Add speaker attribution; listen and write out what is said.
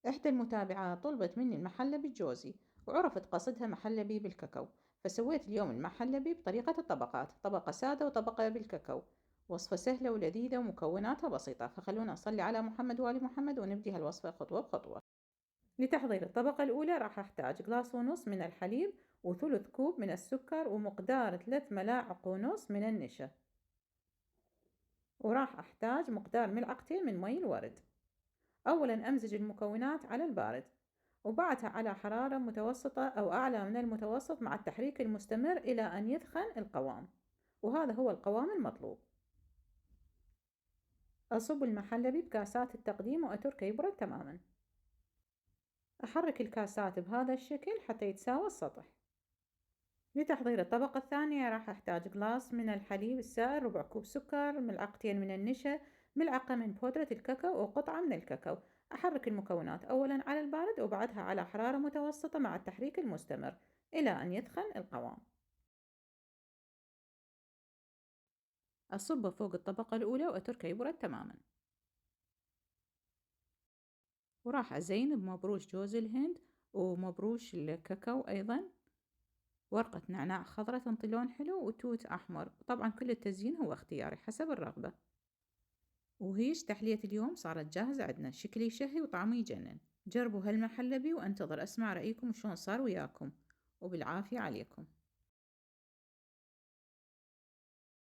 Speaker 1: إحدى المتابعات طلبت مني المحلبي الجوزي، وعرفت قصدها محلبي بالكاكاو، فسويت اليوم المحلبي بطريقة الطبقات، طبقة سادة وطبقة بالكاكاو. وصفة سهلة ولذيذة ومكوناتها بسيطة، فخلونا نصلي على محمد وآل محمد ونبدي هالوصفة خطوة بخطوة. لتحضير الطبقة الأولى راح أحتاج جلاس ونص من الحليب، وثلث كوب من السكر، ومقدار 3 ملاعق ونص من النشا، وراح أحتاج مقدار ملعقتين من مي الورد. أولا أمزج المكونات على البارد، وبعدها على حرارة متوسطة أو أعلى من المتوسط مع التحريك المستمر إلى أن يثخن القوام، وهذا هو القوام المطلوب. أصب المحلبي بكاسات التقديم وأتركه يبرد تماما. أحرك الكاسات بهذا الشكل حتى يتساوى السطح. لتحضير الطبقة الثانية راح أحتاج جلاس من الحليب السائل، ربع كوب سكر، ملعقتين من النشا، ملعقة من بودرة الكاكاو وقطعة من الكاكاو. أحرك المكونات أولا على البارد وبعدها على حرارة متوسطة مع التحريك المستمر إلى أن يثخن القوام. أصبه فوق الطبقة الأولى وأتركه يبرد تماما، وراح أزين بمبروش جوز الهند ومبروش الكاكاو أيضا، ورقة نعناع خضراء تنطي لون حلو، وتوت أحمر. طبعا كل التزيين هو اختياري حسب الرغبة. وهيش تحلية اليوم صارت جاهزة عندنا، شكلي يشهي وطعمه يجنن. جربوا هالمحلبي وانتظر أسمع رأيكم شلون صار وياكم، وبالعافية عليكم.